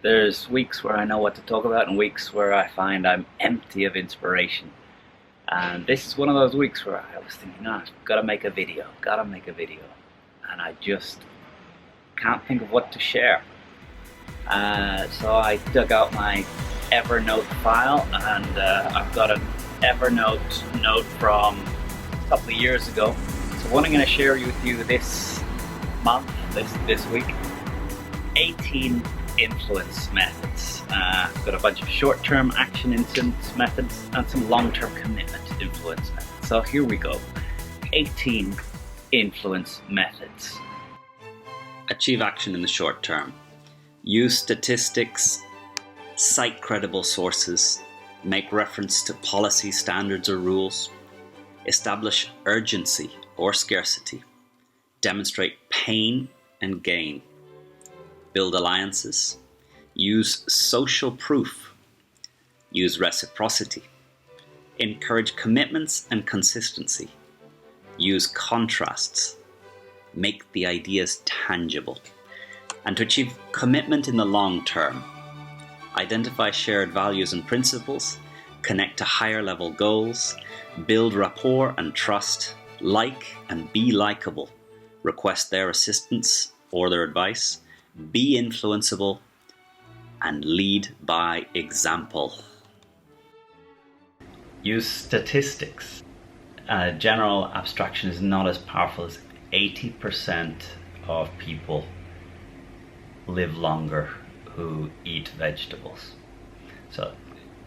There's weeks where I know what to talk about and weeks where I find I'm empty of inspiration. And this is one of those weeks where I was thinking, I've got to make a video. And I just can't think of what to share. So I dug out my Evernote file, and I've got an Evernote note from a couple of years ago. So what I'm going to share with you this month, this week, 18 influence methods. I've got a bunch of short-term action influence methods and some long-term commitment influence methods. So here we go. 18 influence methods. Achieve action in the short term. Use statistics. Cite credible sources. Make reference to policy, standards, or rules. Establish urgency or scarcity. Demonstrate pain and gain. Build alliances. Use social proof. Use reciprocity. Encourage commitments and consistency. Use contrasts. Make the ideas tangible. And to achieve commitment in the long term, identify shared values and principles, connect to higher level goals, build rapport and trust, like and be likable, request their assistance or their advice, be influenceable, and lead by example. Use statistics. General abstraction is not as powerful as 80% of people live longer who eat vegetables. So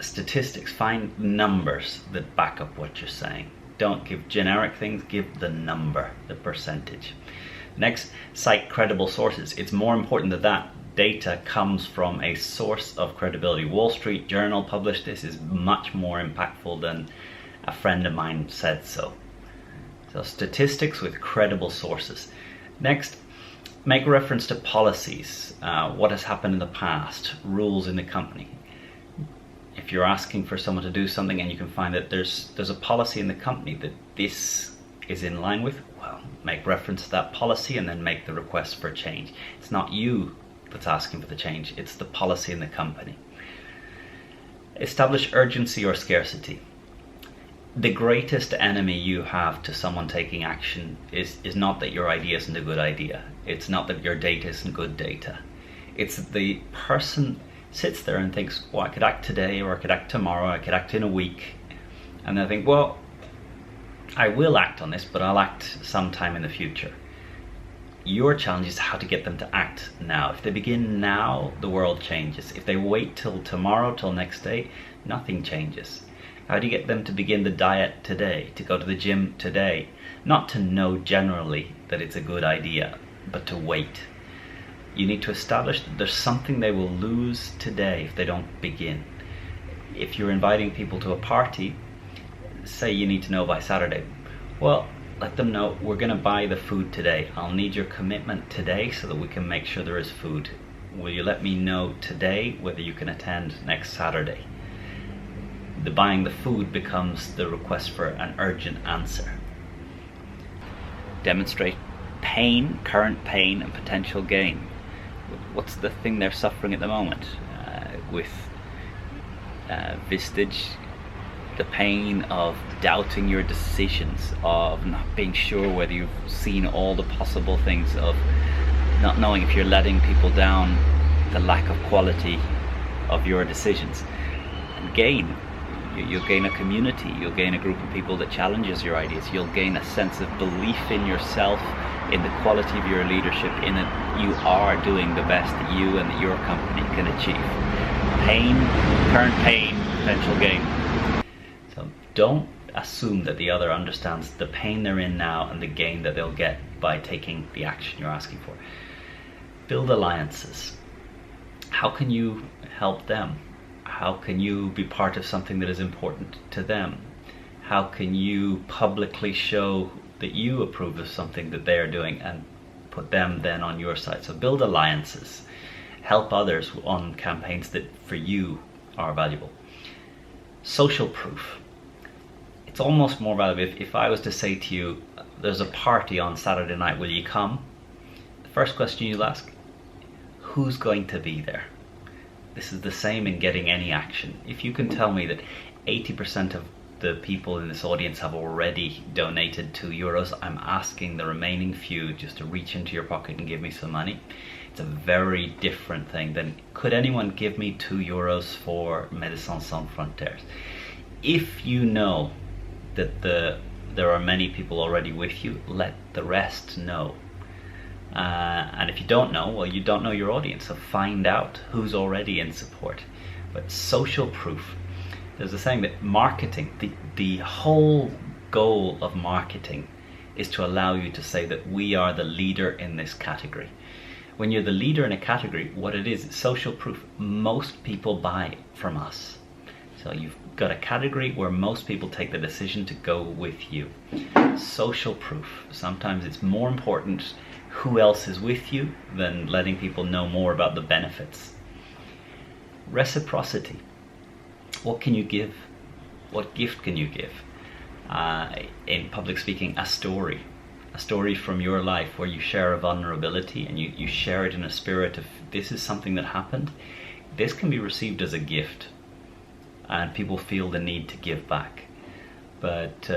statistics, find numbers that back up what you're saying. Don't give generic things, give the number, the percentage. Next, cite credible sources. It's more important that that data comes from a source of credibility. Wall Street Journal published this is much more impactful than a friend of mine said so. So statistics with credible sources. Next, make reference to policies, what has happened in the past, rules in the company. If you're asking for someone to do something and you can find that there's a policy in the company that this is in line with, well, make reference to that policy and then make the request for change. It's not you that's asking for the change, it's the policy in the company. Establish urgency or scarcity. The greatest enemy you have to someone taking action is not that your idea isn't a good idea. It's not that your data isn't good data. It's that the person sits there and thinks, well, I could act today, or I could act tomorrow, I could act in a week. And they think, well, I will act on this, but I'll act sometime in the future. Your challenge is how to get them to act now. If they begin now, the world changes. If they wait till tomorrow, till next day, nothing changes. How do you get them to begin the diet today, to go to the gym today? Not to know generally that it's a good idea, but to wait. You need to establish that there's something they will lose today if they don't begin. If you're inviting people to a party, say you need to know by Saturday. Well, let them know, we're going to buy the food today. I'll need your commitment today so that we can make sure there is food. Will you let me know today whether you can attend next Saturday? The buying the food becomes the request for an urgent answer. Demonstrate pain, current pain, and potential gain. What's the thing they're suffering at the moment? With Vistage, the pain of doubting your decisions, of not being sure whether you've seen all the possible things, of not knowing if you're letting people down, the lack of quality of your decisions. And gain. You'll gain a community, you'll gain a group of people that challenges your ideas, you'll gain a sense of belief in yourself, in the quality of your leadership, in that you are doing the best that you and that your company can achieve. Pain, current pain, potential gain. So don't assume that the other understands the pain they're in now and the gain that they'll get by taking the action you're asking for. Build alliances. How can you help them? How can you be part of something that is important to them? How can you publicly show that you approve of something that they are doing and put them then on your side? So build alliances. Help others on campaigns that for you are valuable. Social proof. It's almost more valuable if I was to say to you, there's a party on Saturday night, will you come? The first question you'll ask, who's going to be there? this is the same in getting any action. If you can tell me that 80% of the people in this audience have already donated €2, I'm asking the remaining few just to reach into your pocket and give me some money. It's a very different thing than, could anyone give me €2 for Médecins Sans Frontières? If you know that there are many people already with you, let the rest know. And if you don't know, well, you don't know your audience, so find out who's already in support. But social proof, there's a saying that marketing, the whole goal of marketing is to allow you to say that we are the leader in this category. When you're the leader in a category, what it is, it's social proof. Most people buy from us. So you've got a category where most people take the decision to go with you. Social proof. Sometimes it's more important who else is with you than letting people know more about the benefits. Reciprocity. What can you give? What gift can you give? In public speaking, a story from your life where you share a vulnerability and you share it in a spirit of, this is something that happened. This can be received as a gift, and people feel the need to give back. But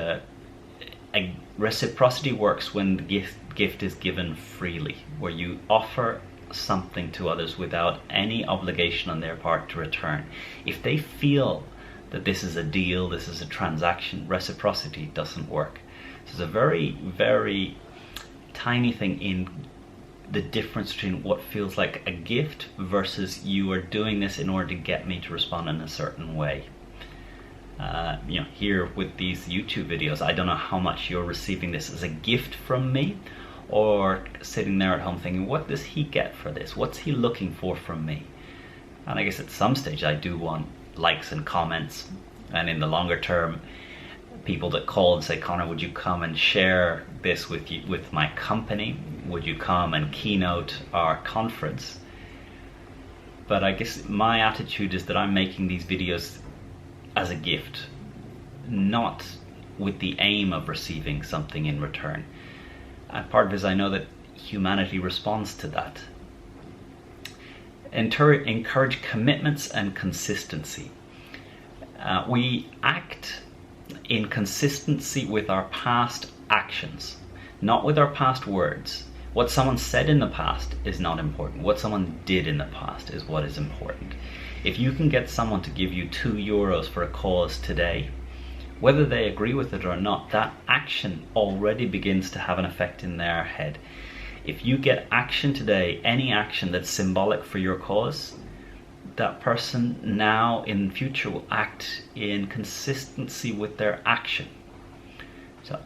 reciprocity works when the gift is given freely, where you offer something to others without any obligation on their part to return. If they feel that this is a deal, this is a transaction, reciprocity doesn't work. So it's a very, very tiny thing in the difference between what feels like a gift versus you are doing this in order to get me to respond in a certain way. Here with these YouTube videos, I don't know how much you're receiving this as a gift from me, or sitting there at home thinking, what does he get for this? What's he looking for from me? And I guess at some stage I do want likes and comments, and in the longer term, people that call and say, Connor, would you come and share this with my company? Would you come and keynote our conference? But I guess my attitude is that I'm making these videos as a gift, not with the aim of receiving something in return. And part of it is I know that humanity responds to that. Encourage commitments and consistency. We act in consistency with our past actions, not with our past words. What someone said in the past is not important. What someone did in the past is what is important. If you can get someone to give you €2 for a cause today, whether they agree with it or not, that action already begins to have an effect in their head. If you get action today, any action that's symbolic for your cause, that person now in future will act in consistency with their action. So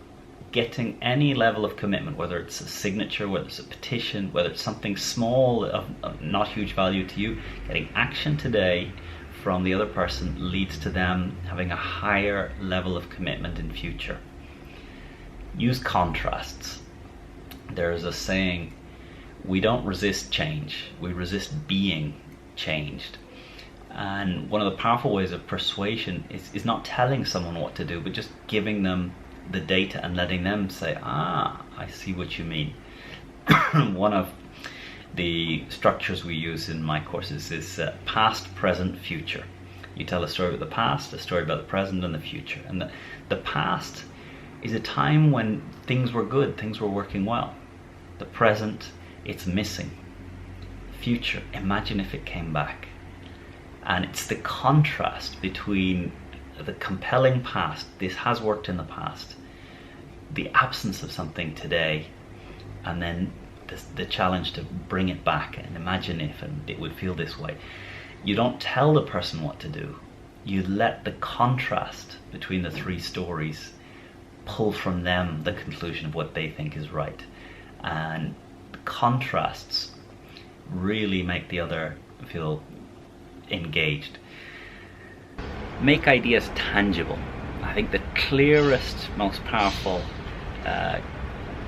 getting any level of commitment, whether it's a signature, whether it's a petition, whether it's something small of not huge value to you, getting action today from the other person leads to them having a higher level of commitment in future. Use contrasts. There's a saying, we don't resist change, we resist being changed. And one of the powerful ways of persuasion is not telling someone what to do, but just giving them the data and letting them say, I see what you mean. One of the structures we use in my courses is past, present, future. You tell a story about the past, a story about the present, and the future. And the past is a time when things were good, things were working well. The present, it's missing. Future, imagine if it came back. And it's the contrast between the compelling past, this has worked in the past, the absence of something today, and then the challenge to bring it back and imagine if and it would feel this way. You don't tell the person what to do. You let the contrast between the three stories pull from them the conclusion of what they think is right. And the contrasts really make the other feel engaged. Make ideas tangible. I think the clearest, most powerful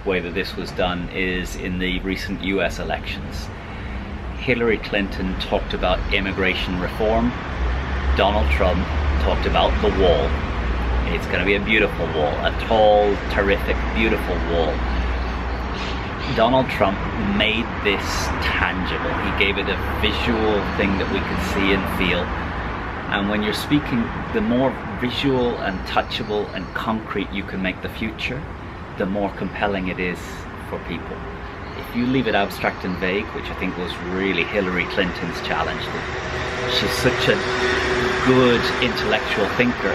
way that this was done is in the recent US elections. Hillary Clinton talked about immigration reform. Donald Trump talked about the wall. It's going to be a beautiful wall, a tall, terrific, beautiful wall. Donald Trump made this tangible. He gave it a visual thing that we could see and feel. And when you're speaking, the more visual and touchable and concrete you can make the future, the more compelling it is for people. If you leave it abstract and vague, which I think was really Hillary Clinton's challenge, she's such a good intellectual thinker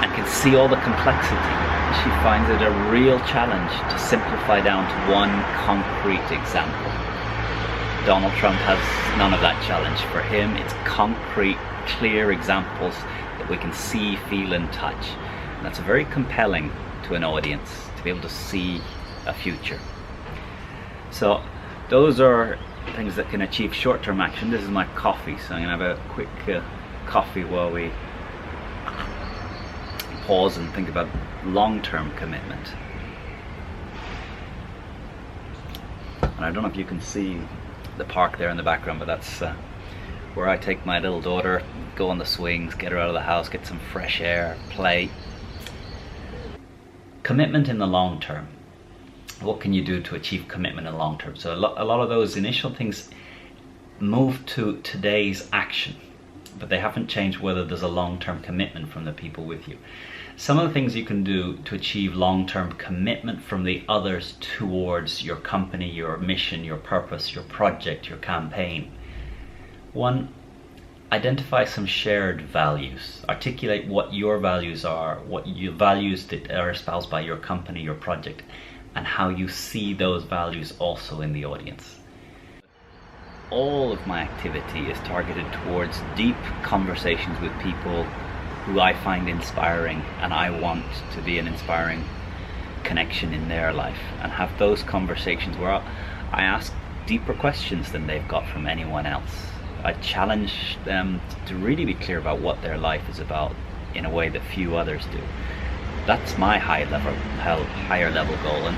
and can see all the complexity, she finds it a real challenge to simplify down to one concrete example. Donald Trump has none of that challenge. For him, it's concrete, clear examples that we can see, feel and touch. And that's very compelling to an audience, to be able to see a future. So those are things that can achieve short-term action. This is my coffee, so I'm going to have a quick coffee while we pause and think about long-term commitment. And I don't know if you can see the park there in the background, but that's where I take my little daughter, go on the swings, get her out of the house, get some fresh air, play. Commitment in the long term. What can you do to achieve commitment in the long term? So a lot of those initial things move to today's action, but they haven't changed whether there's a long-term commitment from the people with you. Some of the things you can do to achieve long-term commitment from the others towards your company, your mission, your purpose, your project, your campaign. One, identify some shared values. Articulate what your values are, what your values that are espoused by your company, your project, and how you see those values also in the audience. All of my activity is targeted towards deep conversations with people who I find inspiring, and I want to be an inspiring connection in their life, and have those conversations where I ask deeper questions than they've got from anyone else. I challenge them to really be clear about what their life is about in a way that few others do. That's my higher level goal. And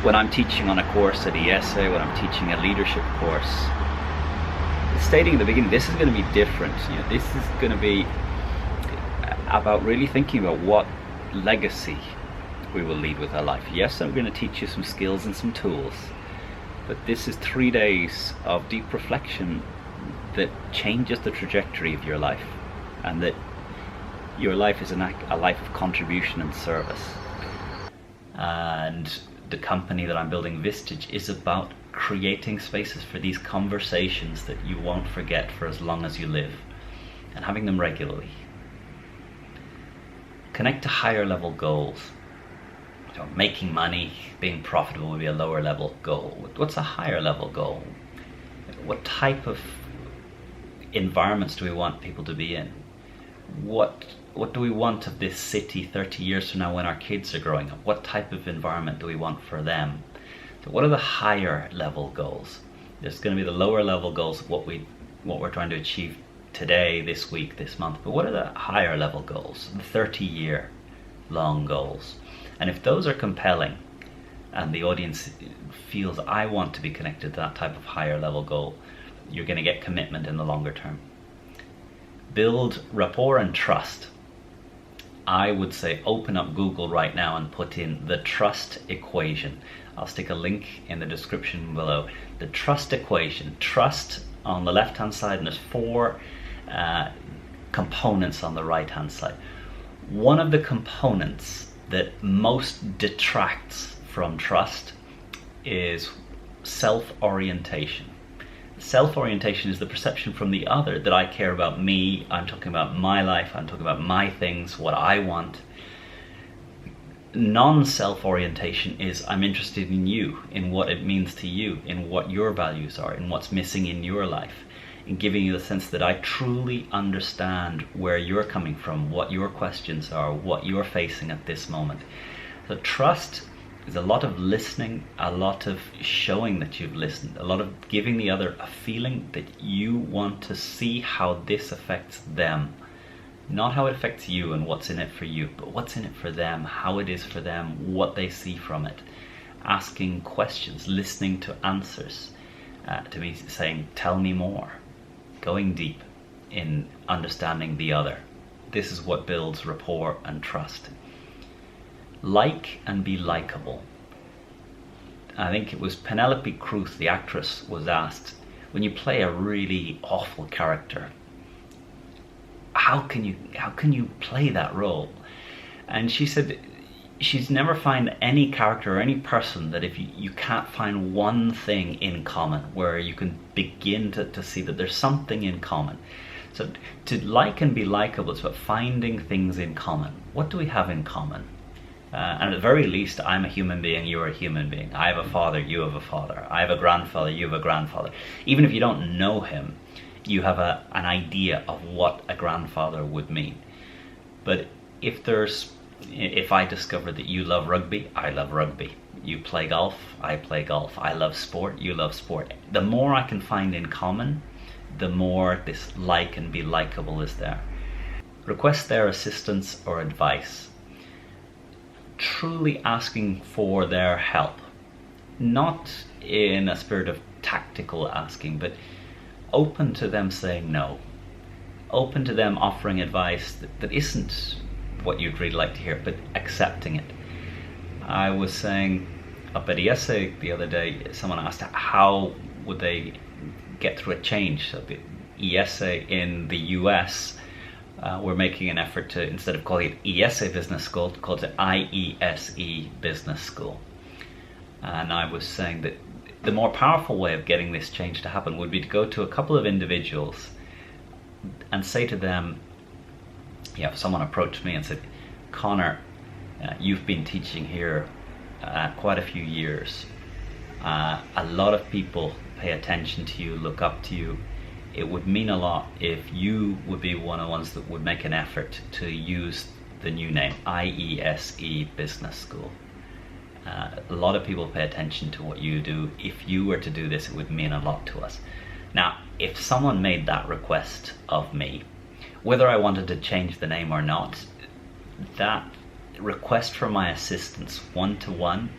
when I'm teaching on a course at ESA, when I'm teaching a leadership course, stating at the beginning, this is going to be different. This is going to be about really thinking about what legacy we will leave with our life. Yes, I'm going to teach you some skills and some tools, but this is 3 days of deep reflection that changes the trajectory of your life, and that your life is a life of contribution and service. And the company that I'm building, Vistage, is about creating spaces for these conversations that you won't forget for as long as you live, and having them regularly. Connect to higher level goals. So making money, being profitable would be a lower level goal. What's a higher level goal? What type of environments do we want people to be in? What do we want of this city 30 years from now when our kids are growing up? What type of environment do we want for them? So what are the higher level goals? There's going to be the lower level goals of what we're trying to achieve today, this week, this month. But what are the higher level goals? The 30-year long goals. And if those are compelling and the audience feels I want to be connected to that type of higher level goal, you're going to get commitment in the longer term. Build rapport and trust. I would say open up Google right now and put in the trust equation. I'll stick a link in the description below. The trust equation. Trust on the left hand side, and there's 4 components on the right hand side. One of the components that most detracts from trust is self-orientation. Self-orientation is the perception from the other that I care about me, I'm talking about my life, I'm talking about my things, what I want. Non-self-orientation is I'm interested in you, in what it means to you, in what your values are, in what's missing in your life, in giving you the sense that I truly understand where you're coming from, what your questions are, what you're facing at this moment. So trust is a lot of listening, a lot of showing that you've listened, a lot of giving the other a feeling that you want to see how this affects them. Not how it affects you and what's in it for you, but what's in it for them, how it is for them, what they see from it. Asking questions, listening to answers, to me saying, tell me more. Going deep in understanding the other. This is what builds rapport and trust. Like and be likable. I think it was Penelope Cruz, the actress, was asked, when you play a really awful character, how can you play that role? And she said she's never found any character or any person that if you can't find one thing in common where you can begin to see that there's something in common. So to like and be likable is about finding things in common. What do we have in common? And at the very least, I'm a human being, you're a human being. I have a father, you have a father. I have a grandfather, you have a grandfather. Even if you don't know him, you have an idea of what a grandfather would mean. But if I discover that you love rugby, I love rugby. You play golf, I play golf. I love sport, you love sport. The more I can find in common, the more this like and be likable is there. Request their assistance or advice. Truly asking for their help. Not in a spirit of tactical asking, but open to them saying no. Open to them offering advice that isn't what you'd really like to hear, but accepting it. I was saying up at ESA the other day, someone asked how would they get through a change. So the ESA in the US, we're making an effort to, instead of calling it ESA Business School, to call it IESE Business School. And I was saying that the more powerful way of getting this change to happen would be to go to a couple of individuals and say to them, if someone approached me and said, Connor, you've been teaching here quite a few years. A lot of people pay attention to you, look up to you. It would mean a lot if you would be one of the ones that would make an effort to use the new name, IESE Business School. A lot of people pay attention to what you do. If you were to do this, it would mean a lot to us. Now, if someone made that request of me, whether I wanted to change the name or not, that request for my assistance one-to-one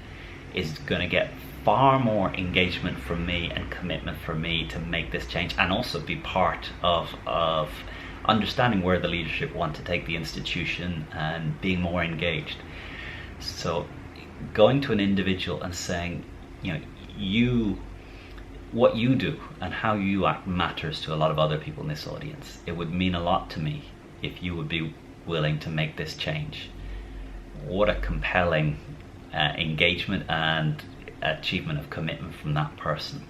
is going to get far more engagement from me and commitment from me to make this change, and also be part of understanding where the leadership want to take the institution and being more engaged. So going to an individual and saying, what you do and how you act matters to a lot of other people in this audience. It would mean a lot to me if you would be willing to make this change. What a compelling engagement and achievement of commitment from that person.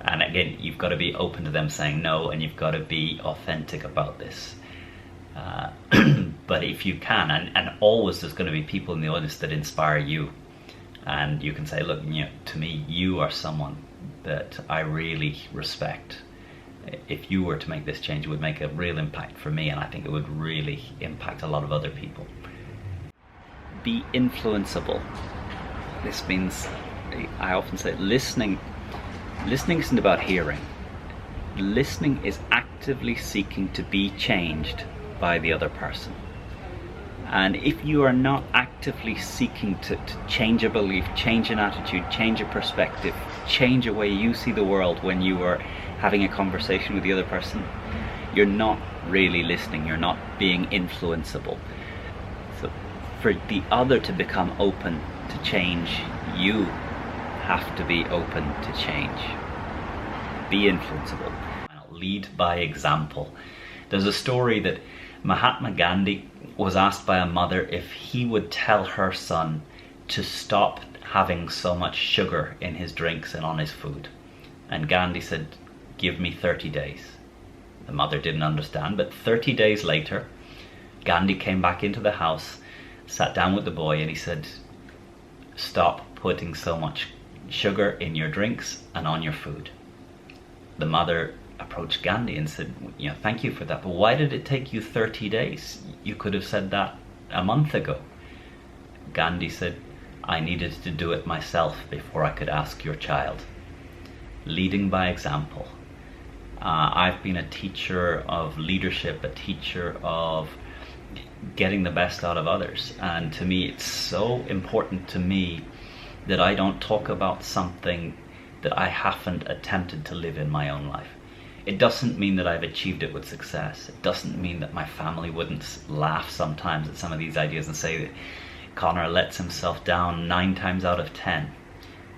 And again, you've got to be open to them saying no, and you've got to be authentic about this. But if you can, and always there's going to be people in the audience that inspire you, and you can say, look, to me, you are someone that I really respect. If you were to make this change, it would make a real impact for me, and I think it would really impact a lot of other people. Be influenceable. This means, I often say, listening isn't about hearing. Listening is actively seeking to be changed by the other person. And if you are not actively seeking to change a belief, change an attitude, change a perspective, change a way you see the world when you are having a conversation with the other person, you're not really listening, you're not being influenceable. So for the other to become open to change, you have to be open to change. Be influenceable. Lead by example. There's a story that Mahatma Gandhi was asked by a mother if he would tell her son to stop having so much sugar in his drinks and on his food. And Gandhi said, give me 30 days. The mother didn't understand, but 30 days later, Gandhi came back into the house, sat down with the boy, and he said, stop putting so much sugar in your drinks and on your food. The mother approached Gandhi and said, thank you for that, but why did it take you 30 days? You could have said that a month ago. Gandhi said, I needed to do it myself before I could ask your child. Leading by example. I've been a teacher of leadership, a teacher of getting the best out of others, and to me it's so important to me that I don't talk about something that I haven't attempted to live in my own life. It doesn't mean that I've achieved it with success. It doesn't mean that my family wouldn't laugh sometimes at some of these ideas and say that Connor lets himself down 9 times out of 10.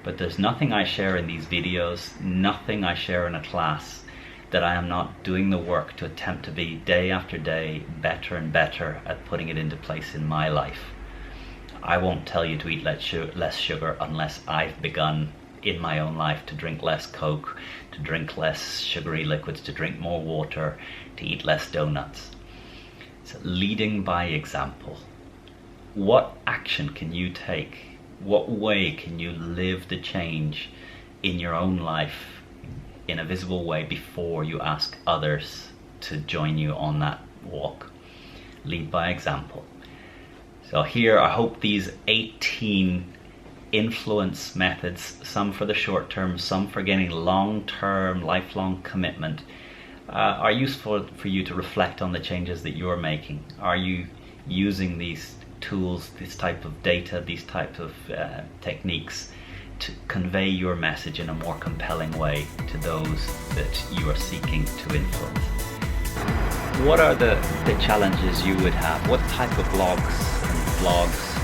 But there's nothing I share in these videos, nothing I share in a class, that I am not doing the work to attempt to be day after day better and better at putting it into place in my life. I won't tell you to eat less sugar unless I've begun in my own life to drink less Coke, to drink less sugary liquids, to drink more water, to eat less donuts. So leading by example. What action can you take? What way can you live the change in your own life in a visible way before you ask others to join you on that walk? Lead by example. So here, I hope these 18 influence methods, some for the short term, some for getting long-term, lifelong commitment, are useful for you to reflect on the changes that you're making. Are you using these tools, this type of data, these types of techniques to convey your message in a more compelling way to those that you are seeking to influence? What are the challenges you would have? What type of blogs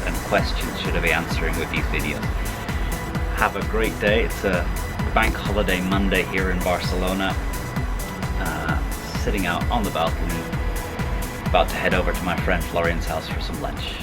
and questions should I be answering with these videos? Have a great day. It's a bank holiday Monday here in Barcelona. Sitting out on the balcony, about to head over to my friend Florian's house for some lunch.